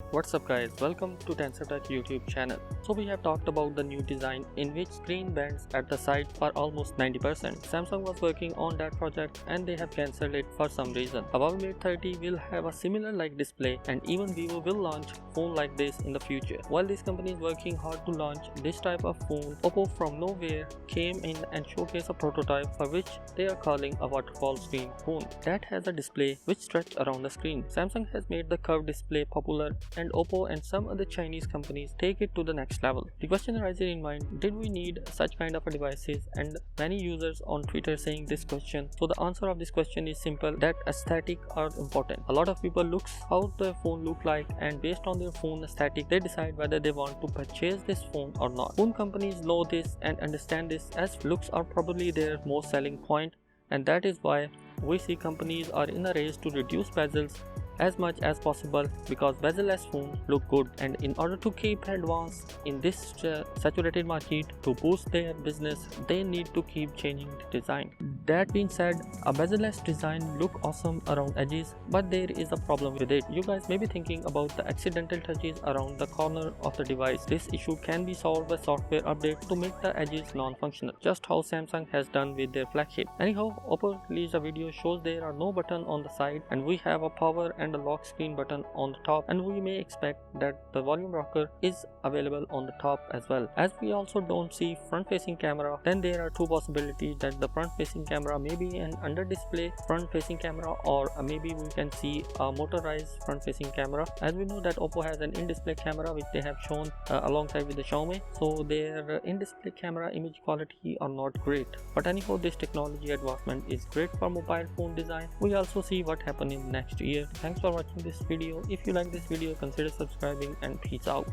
What's up guys, welcome to Tensor Tech YouTube channel. So we have talked about the new design in which screen bends at the side for almost 90%. Samsung was working on that project and they have cancelled it for some reason. Huawei Mate 30 will have a similar like display and even Vivo will launch phone like this in the future. While this company is working hard to launch this type of phone, Oppo from nowhere came in and showcased a prototype for which they are calling a waterfall screen phone that has a display which stretches around the screen. Samsung has made the curved display popular and Oppo and some other Chinese companies take it to the next level. The question arises in mind, did we need such kind of devices? And many users on Twitter saying this question. So the answer of this question is simple, that aesthetic are important. A lot of people looks how the phone look like and based on their phone aesthetic they decide whether they want to purchase this phone or not. Phone companies know this and understand this as looks are probably their most selling point, and that is why we see companies are in a race to reduce bezels as much as possible because bezel-less phones look good, and in order to keep advanced in this saturated market to boost their business they need to keep changing the design. That being said, a bezel-less design look awesome around edges, but there is a problem with it. You guys may be thinking about the accidental touches around the corner of the device. This issue can be solved by software update to make the edges non-functional, just how Samsung has done with their flagship. Anyhow, Oppo released a video shows there are no button on the side and we have a power and a lock screen button on the top, and we may expect that the volume rocker is available on the top as well. As we also don't see front facing camera, then there are two possibilities that the front facing camera may be an under display front facing camera, or maybe we can see a motorized front facing camera. As we know that Oppo has an in-display camera which they have shown alongside with the Xiaomi, so their in-display camera image quality are not great. But anyhow, this technology advancement is great for mobile phone design. We also see what happen in next year. Thanks for watching this video. If you like this video, consider subscribing and peace out.